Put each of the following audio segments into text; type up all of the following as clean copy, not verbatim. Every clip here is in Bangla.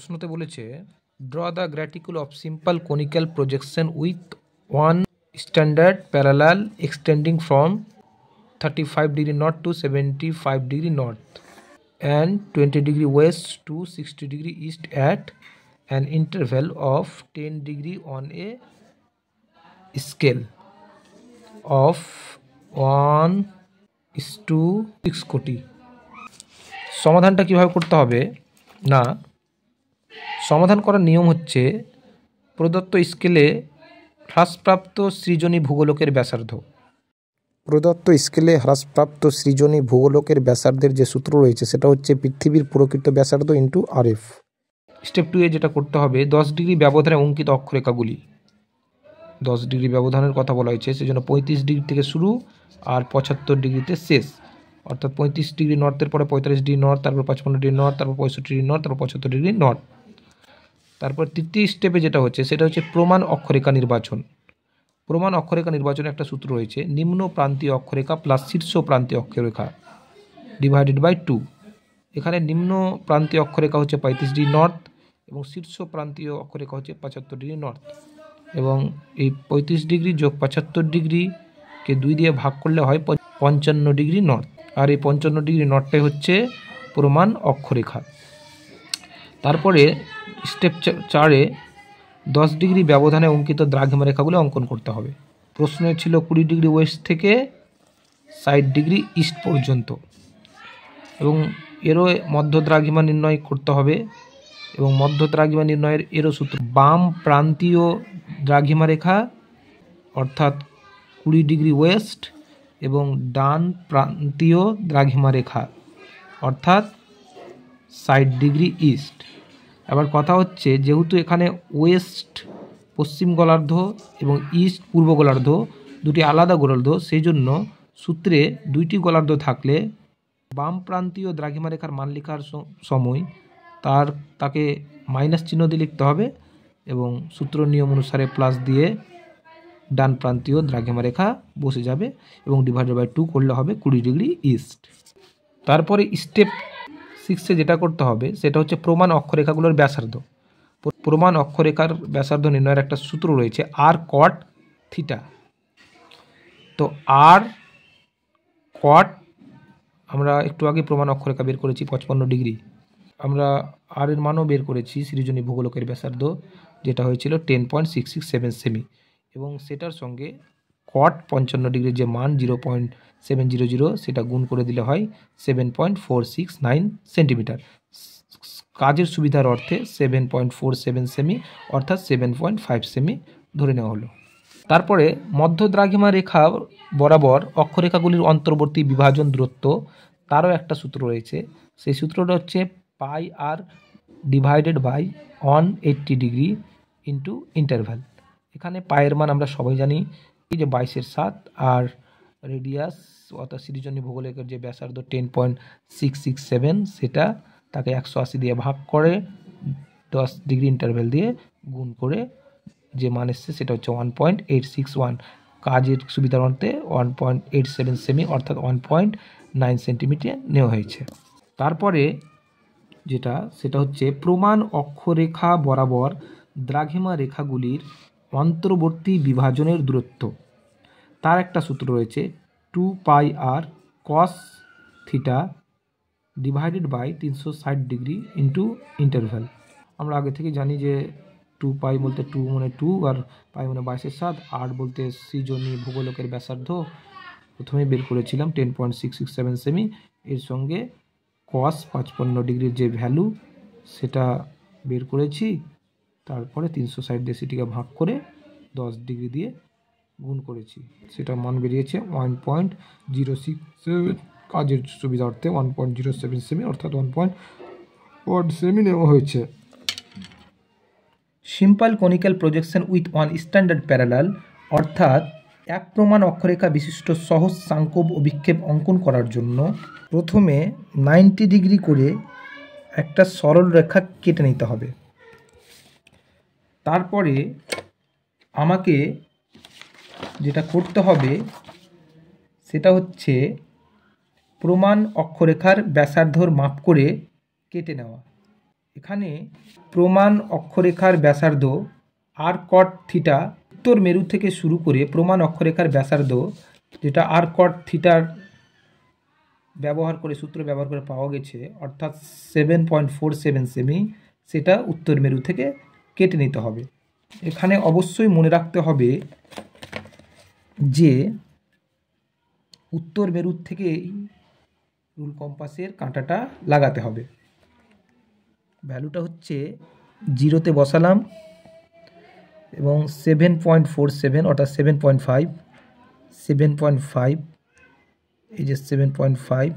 প্রশ্নতে বলেছে draw the graticule of simple conical projection with one standard parallel extending from 35 degree north to 75 degree north and 20 degree west to 60 degree east at an interval of 10 degree on a scale of 1:6 কোটি। সমাধানটা কিভাবে করতে হবে না, সমাধান করার নিয়ম হচ্ছে প্রদত্ত স্কেলে হ্রাসপ্রাপ্ত সৃজনী ভূগোলকের ব্যাসার্ধ। প্রদত্ত স্কেলে হ্রাসপ্রাপ্ত সৃজনী ভূগোলকের ব্যাসার্ধের যে সূত্র রয়েছে সেটা হচ্ছে পৃথিবীর প্রকৃত ব্যাসার্ধ ইন্টু RF। স্টেপ 2 এ যেটা করতে হবে 10 ডিগ্রি ব্যবধানে অঙ্কিত অক্ষরেখাগুলি, 10 ডিগ্রি ব্যবধানের কথা বলা হয়েছে, সেজন্য 35 ডিগ্রি থেকে শুরু আর 75 ডিগ্রিতে শেষ, অর্থাৎ 35 ডিগ্রি নর্থের পরে 45 ডিগ্রি নর্থ, তারপর 55 ডিগ্রি নর্থ, তারপর 65 ডিগ্রি নর্থ, তারপর 75 ডিগ্রি নর্থ। তারপর তৃতীয় স্টেপে যেটা হচ্ছে সেটা হচ্ছে প্রমাণ অক্ষরেখা নির্বাচন। প্রমাণ অক্ষরেখা নির্বাচনে একটা সূত্র রয়েছে, নিম্ন প্রান্তীয় অক্ষরেখা প্লাস শীর্ষ প্রান্তীয় অক্ষরেখা ডিভাইডেড বাই 2। এখানে নিম্ন প্রান্তীয় অক্ষরেখা হচ্ছে 35 ডিগ্রি নর্থ এবং শীর্ষ প্রান্তীয় অক্ষরেখা হচ্ছে 75 ডিগ্রি নর্থ, এবং এই 35 ডিগ্রি যোগ 75 ডিগ্রিকে 2 দিয়ে ভাগ করলে হয় 55 ডিগ্রি নর্থ, আর এই 55 ডিগ্রি নর্থটাই হচ্ছে প্রমাণ অক্ষরেখা। তারপরে স্টেপ 4-এ 10 ডিগ্রি ব্যবধানে অঙ্কিত দ্রাঘিমা রেখাগুলো অঙ্কন করতে হবে। প্রশ্ন ছিল 20 ডিগ্রি ওয়েস্ট থেকে 60 ডিগ্রি ইস্ট পর্যন্ত, এবং এরও মধ্য দ্রাঘিমা নির্ণয় করতে হবে, এবং মধ্য দ্রাঘিমা নির্ণয়ের এরও সূত্র বাম প্রান্তীয় দ্রাঘিমা রেখা অর্থাৎ 20 ডিগ্রি ওয়েস্ট এবং ডান প্রান্তীয় দ্রাঘিমা রেখা অর্থাৎ 60 ডিগ্রি ইস্ট। এবার কথা হচ্ছে যেহেতু এখানে ওয়েস্ট পশ্চিম গোলার্ধ এবং ইস্ট পূর্ব গোলার্ধ দুটি আলাদা গোলার্ধ, সেই জন্য সূত্রে দুইটি গোলার্ধ থাকলে বাম প্রান্তীয় দ্রাঘিমা রেখার মান লেখার সময় তাকে মাইনাস চিহ্ন দিয়ে লিখতে হবে, এবং সূত্র নিয়ম অনুসারে প্লাস দিয়ে ডান প্রান্তীয় দ্রাঘিমা রেখা বসে যাবে, এবং ডিভাইডেড বাই 2 করলে হবে 20 ডিগ্রি ইস্ট। তারপরে স্টেপ 6-এ যেটা করতে হবে সেটা হচ্ছে প্রমাণ অক্ষরেখাগুলোর ব্যাসার্ধ। প্রমাণ অক্ষরেখার ব্যাসার্ধ নির্ণয়ের একটা সূত্র রয়েছে r cot থিটা। তো r cot আমরা একটু আগে প্রমাণ অক্ষরেখা বের করেছি 55 ডিগ্রি, আমরা r এর মানও বের করেছি সৃজনী ভূগোলকের ব্যাসার্ধ, যেটা হয়েছিল 10.667 সেমি, এবং সেটার সঙ্গে cot 55 ডিগ্রির যে মান 0.700 সেটা গুণ করে দিলে হয় 7.469 সেন্টিমিটার। কাজের সুবিধার অর্থে 7.47 সেমি অর্থাৎ 7.5 সেমি ধরে নেওয়া হলো। তারপরে মধ্য দ্রাঘিমা রেখা বরাবর অক্ষরেখাগুলির অন্তর্বর্তী বিভাজন দূরত্ব, তারও একটা সূত্র রয়েছে। সেই সূত্রটা হচ্ছে pi r divided by 180 degree into interval. এখানে পায়ের মান আমরা সবাই জানি যে 22/7, আর রেডিয়াস অর্থাৎ সৃজনী ভূগোলকের যে ব্যাসার্ধ 10.667 সেটা তাকে 180 দিয়ে ভাগ করে 10 ডিগ্রি ইন্টারভ্যাল দিয়ে গুণ করে যে মান এসছে সেটা হচ্ছে 1.861। কাজের সুবিধার অর্থে 1.87 সেমি অর্থাৎ 1.9 সেন্টিমিটার নেওয়া হয়েছে। তারপরে সেটা হচ্ছে প্রমাণ অক্ষরেখা বরাবর দ্রাঘিমা রেখাগুলির অন্তর্বর্তী বিভাজনের দূরত্ব, তার একটা সূত্র রয়েছে 2 pi r cos theta divided by 360 degree into interval. আমরা আগে থেকে জানি যে 2 পাই বলতে 2 মানে 2 আর পাই মানে 22/7, 8 বলতে সৃজনী ভূগোলকের ব্যাসার্ধ প্রথমে বের করেছিলাম 10.667 সেমি, এর সঙ্গে কস 55 ডিগ্রির যে ভ্যালু সেটা বের করেছি, তারপরে 360 দিয়ে সেটিকে ভাগ করে 10 ডিগ্রি দিয়ে গুণ করেছি, সেটা মান বেরিয়েছে 1.067। কাজের সুবিধার্থে 1.07 সেমি অর্থাৎ 1.1 সেমি নেওয়া হয়েছে। Simple conical projection with one standard parallel অর্থাৎ এক প্রমাণ অক্ষরেখা বিশিষ্ট সহজ সাংকোব অভিক্ষেপ অঙ্কন করার জন্য প্রথমে 90 ডিগ্রি করে একটা সরল রেখা কেটে নিতে হবে। তারপরে আমাকে যেটা করতে হবে সেটা হচ্ছে প্রমাণ অক্ষরেখার ব্যাসার্ধর মাপ করে কেটে নেওয়া। এখানে প্রমাণ অক্ষরেখার ব্যাসার্ধ আর কট থিটা উত্তর মেরু থেকে শুরু করে প্রমাণ অক্ষরেখার ব্যাসার্ধ যেটা আর কট থিটার ব্যবহার করে সূত্র ব্যবহার করে পাওয়া গেছে অর্থাৎ 7.47 সেমি, সেটা উত্তর মেরু থেকে কেটে নিতে হবে। এখানে অবশ্যই মনে রাখতে হবে যে উত্তর মেরুর থেকেই রুল কম্পাসের কাঁটাটা লাগাতে হবে। ভ্যালুটা হচ্ছে 0-তে বসালাম এবং 7.47 অর্থাৎ 7.5 এই যে 7.5,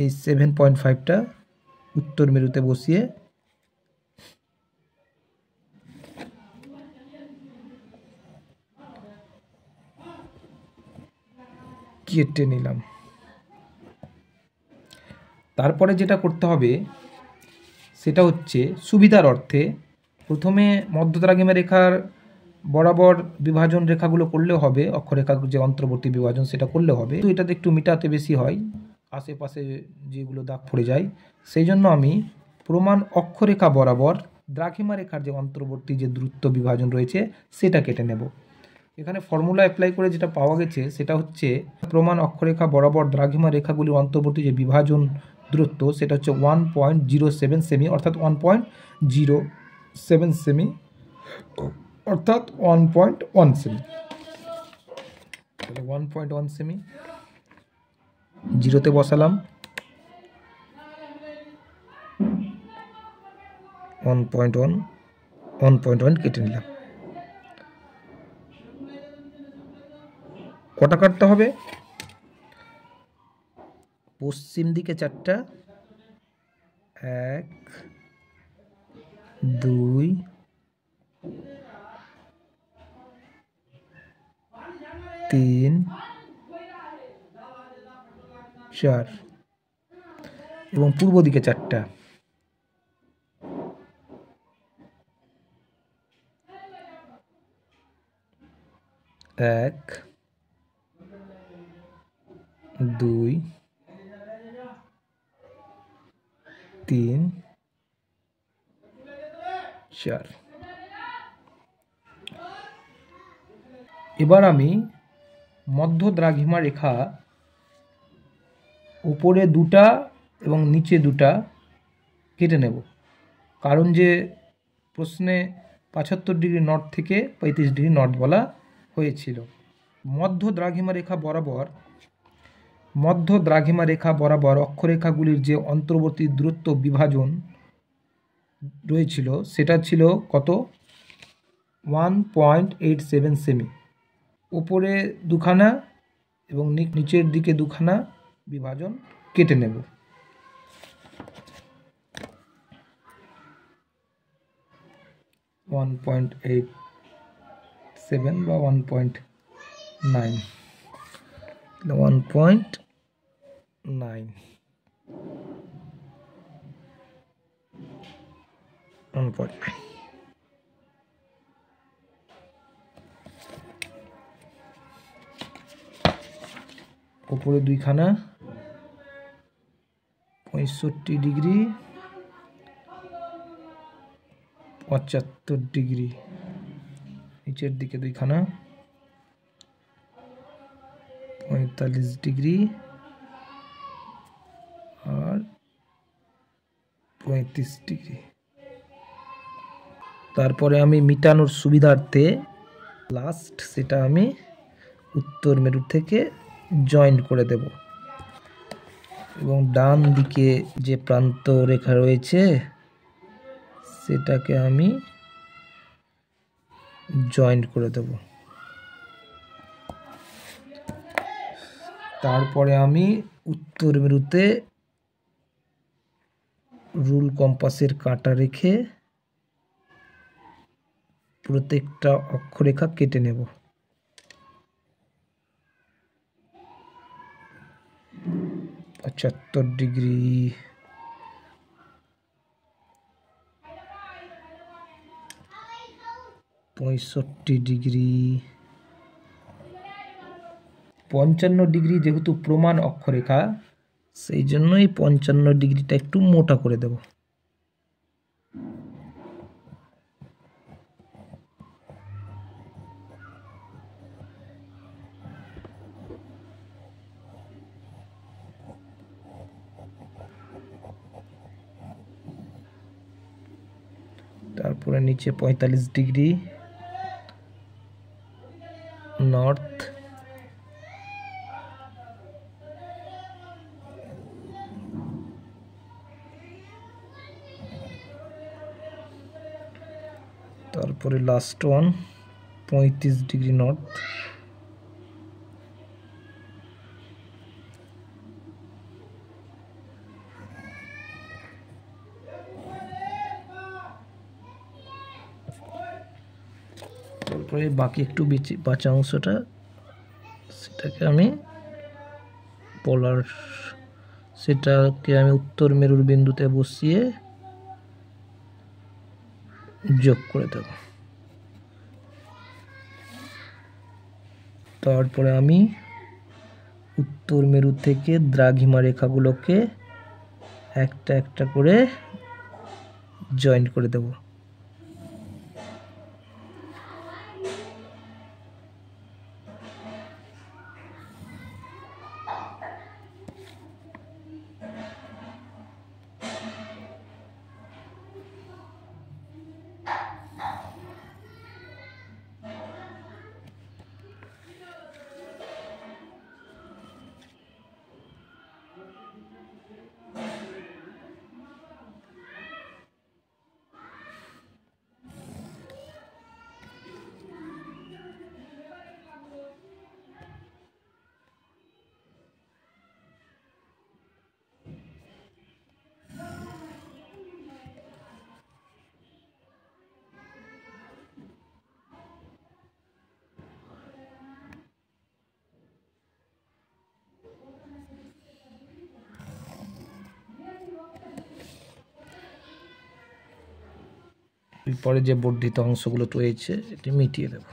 এই 7.5টা উত্তর মেরুতে বসিয়ে কেটে নিলাম। তারপরে যেটা করতে হবে সেটা হচ্ছে সুবিধার অর্থে প্রথমে মধ্যদ্রাঘিমা রেখার বরাবর বিভাজন রেখাগুলো করলেও হবে, অক্ষরেখার যে অন্তর্বর্তী বিভাজন সেটা করলে হবে, তো এটাতে একটু মিটাতে বেশি হয়, আশেপাশে যেগুলো দাগ পড়ে যায়, সেই জন্য আমি প্রমাণ অক্ষরেখা বরাবর দ্রাঘিমা রেখার যে অন্তর্বর্তী যে দূরত্ব বিভাজন রয়েছে সেটা কেটে নেব। এখানে ফর্মুলা অ্যাপ্লাই করে যেটা পাওয়া গেছে সেটা হচ্ছে প্রমাণ অক্ষরেখা বরাবর দ্রাঘিমা রেখাগুলির অন্তর্বর্তী যে বিভাজন দূরত্ব সেটা হচ্ছে 1.07 সেমি অর্থাৎ 1.07 সেমি অর্থাৎ 1.1 সেমি। তাহলে 1.1 সেমি 0-তে বসালাম, 1.1 কেটে নিলাম। কটা কাটতে হবে? পশ্চিম দিকে 4টা, 1 2 3 4 এবং পূর্ব দিকে 4টা, 1 2 3 4। এবার আমি মধ্য দ্রাঘিমা রেখা উপরে 2টা এবং নিচে 2টা কেটে নেব, কারণ যে প্রশ্নে 75 ডিগ্রি নর্থ থেকে 35 ডিগ্রি নর্থ বলা হয়েছিল। মধ্য দ্রাঘিমা রেখা বরাবর অক্ষরেখাগুলির যে অন্তর্বর্তী দূরত্ব বিভাজন রয়েছিল সেটা ছিল কত? 1.87 সেমি। উপরে 2খানা এবং নিচের দিকে 2খানা বিভাজন কেটে নেব। (1.87 বা 1.9) 1.9 উপরে 2খানা 65 ডিগ্রি 75 ডিগ্রি, নিচের দিকে 2খানা 45 ডিগ্রি আর 35 ডিগ্রি। তারপরে আমি মিটানোর সুবিধার্থে লাস্ট সেটা আমি উত্তর মেরু থেকে জয়েন্ট করে দেব এবং ডান দিকে যে প্রান্ত রেখা রয়েছে সেটাকে আমি জয়েন্ট করে দেব। তারপরে আমি উত্তর মেরুতে রুল কম্পাসের কাঁটা রেখে প্রত্যেকটা অক্ষরেখা কেটে নেব। (75 ডিগ্রি 65 ডিগ্রি 55 ডিগ্রি, যেহেতু প্রমাণ অক্ষরেখা সেই জন্যই 55 ডিগ্রিটা একটু মোটা করে দেব। তারপরে নিচে 45 ডিগ্রি নর্থ, তারপরে লাস্ট ওয়ান 35 ডিগ্রি নর্থ। তারপরে বাকি একটু বাঁচা অংশটা, সেটাকে আমি উত্তর মেরুর বিন্দুতে বসিয়ে যোগ করে দেব। তারপরে আমি উত্তর মেরু থেকে দ্রাঘিমা রেখাগুলোকে একটা একটা করে জয়েন্ট করে দেব। এরপরে যে বর্ধিত অংশগুলো রয়েছে এটি মিটিয়ে দেব।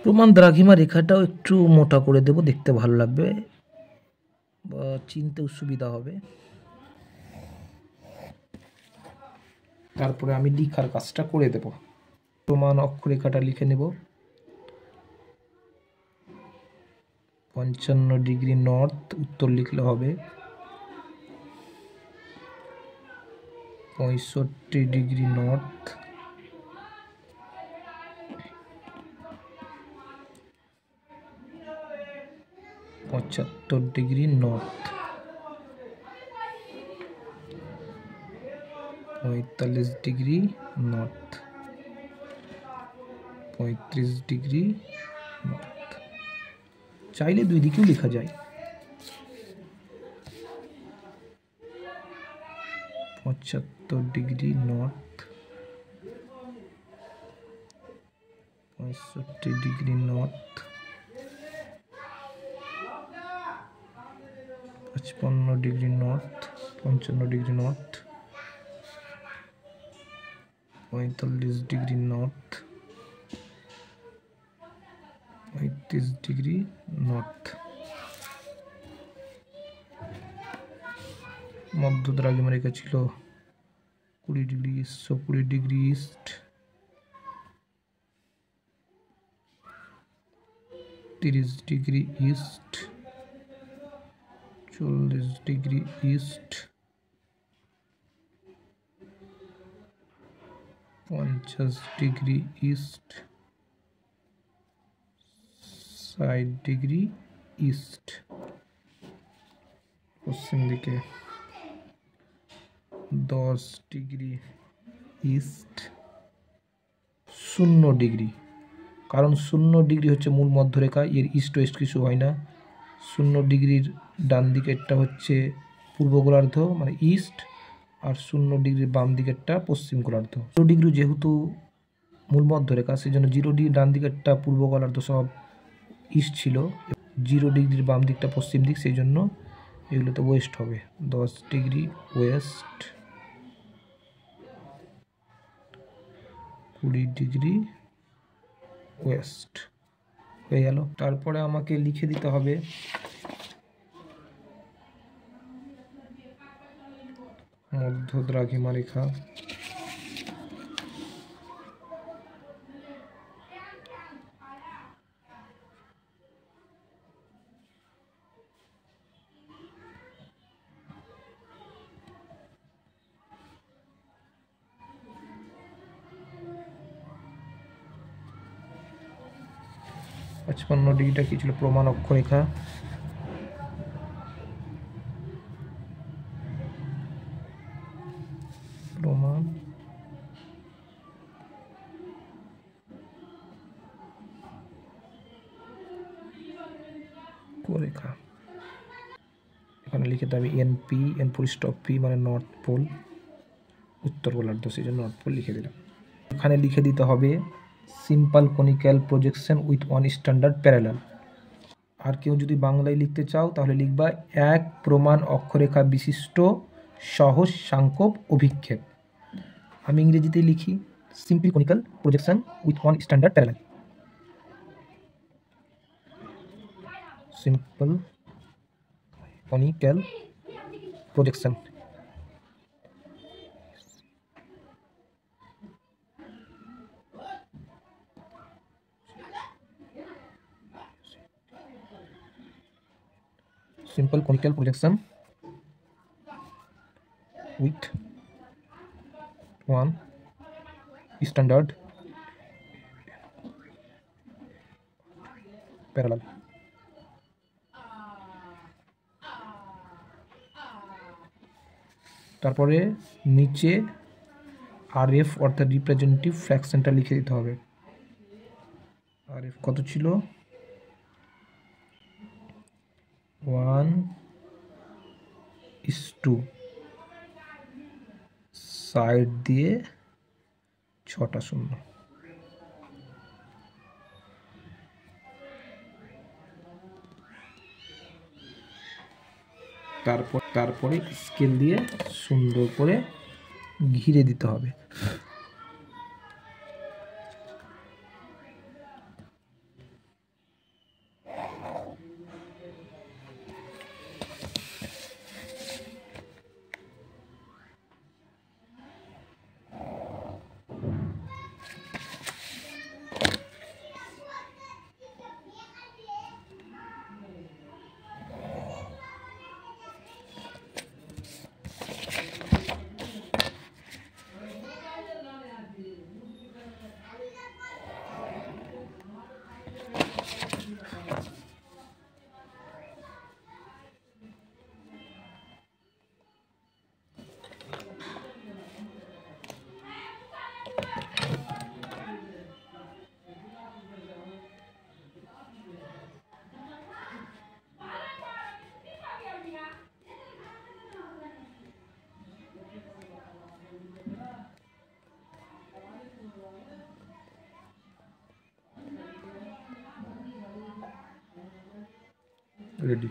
প্রমাণ দ্রাঘিমা রেখাটাও একটু মোটা করে দেব, দেখতে ভালো লাগবে বা চিনতেও সুবিধা হবে। তারপরে আমি লিখার কাজটা করে দেব। প্রমাণ অক্ষরেখাটা লিখে নেব। 55 ডিগ্রি নর্থ উত্তর লিখলে হবে, 65 degree north, 75 degree north, 45 degree north, 35 degree north. চাইলে দুই দিকেও লেখা যায়। 75 degree north, 65 degree north, 55 degree north, 55 degree north, 45 degree north, 35 degree north. মধ্য দ্রাঘিমা রেখা ছিল 20 degree, 20 degree east, 30 degree east, 40 degree east, 50 degree east, 60 degree east. পশ্চিম দিকে 10 ডিগ্রি ইস্ট, 0 ডিগ্রি, কারণ 0 ডিগ্রি হচ্ছে মূল মধ্যরেখা, এর ইস্ট ওয়েস্ট কিছু হয় না। 0 ডিগ্রির ডান দিকেরটা হচ্ছে পূর্ব গোলার্ধ মানে ইস্ট, আর 0 ডিগ্রির বাম দিকেরটা পশ্চিম গোলার্ধ। 0 ডিগ্রি যেহেতু মূল মধ্যরেখা, সেই জন্য 0 ডিগ্রি ডান দিকেরটা পূর্ব গোলার্ধ সব ইস্ট ছিল, 0 ডিগ্রির বাম দিকটা পশ্চিম দিক, সেই জন্য এগুলোতে ওয়েস্ট হবে। 10 ডিগ্রি ওয়েস্ট, 20 ডিগ্রি ওয়েস্ট হয়ে গেল। তারপরে আমাকে লিখে দিতে হবে মধ্য দ্রাঘিমা রেখা, পঁচপান্ন ডিগ্রিটা কি ছিল? প্রমাণ অক্ষরেখা। প্রমাণ অক্ষরেখা। এখানে লিখে দিতে হবে NP, N full stop P মানে নর্থ পোল, উত্তর গোলার্ধ, সেই জন্য নর্থ পোল লিখে দিলাম। এখানে লিখে দিতে হবে simple conical projection with one standard parallel. আর কেউ যদি বাংলায় লিখতে চাও তাহলে লিখবা এক প্রমাণ অক্ষরেখা বিশিষ্ট সহজ সাংকোপ অভিক্ষেপ। আমি ইংরেজিতে লিখি simple conical projection with one standard parallel. Simple conical projection simple conical projection with one standard parallel। তারপরে নিচে আরএফ অর্থাৎ রিপ্রেজেন্টেটিভ ফ্র্যাকশনটা লিখে দিতে হবে। আরএফ কত ছিল? 1:2, সাইড দিয়ে 6টা শূন্য। তারপরে স্কেল দিয়ে সুন্দর করে ঘিরে দিতে হবে। রেডি।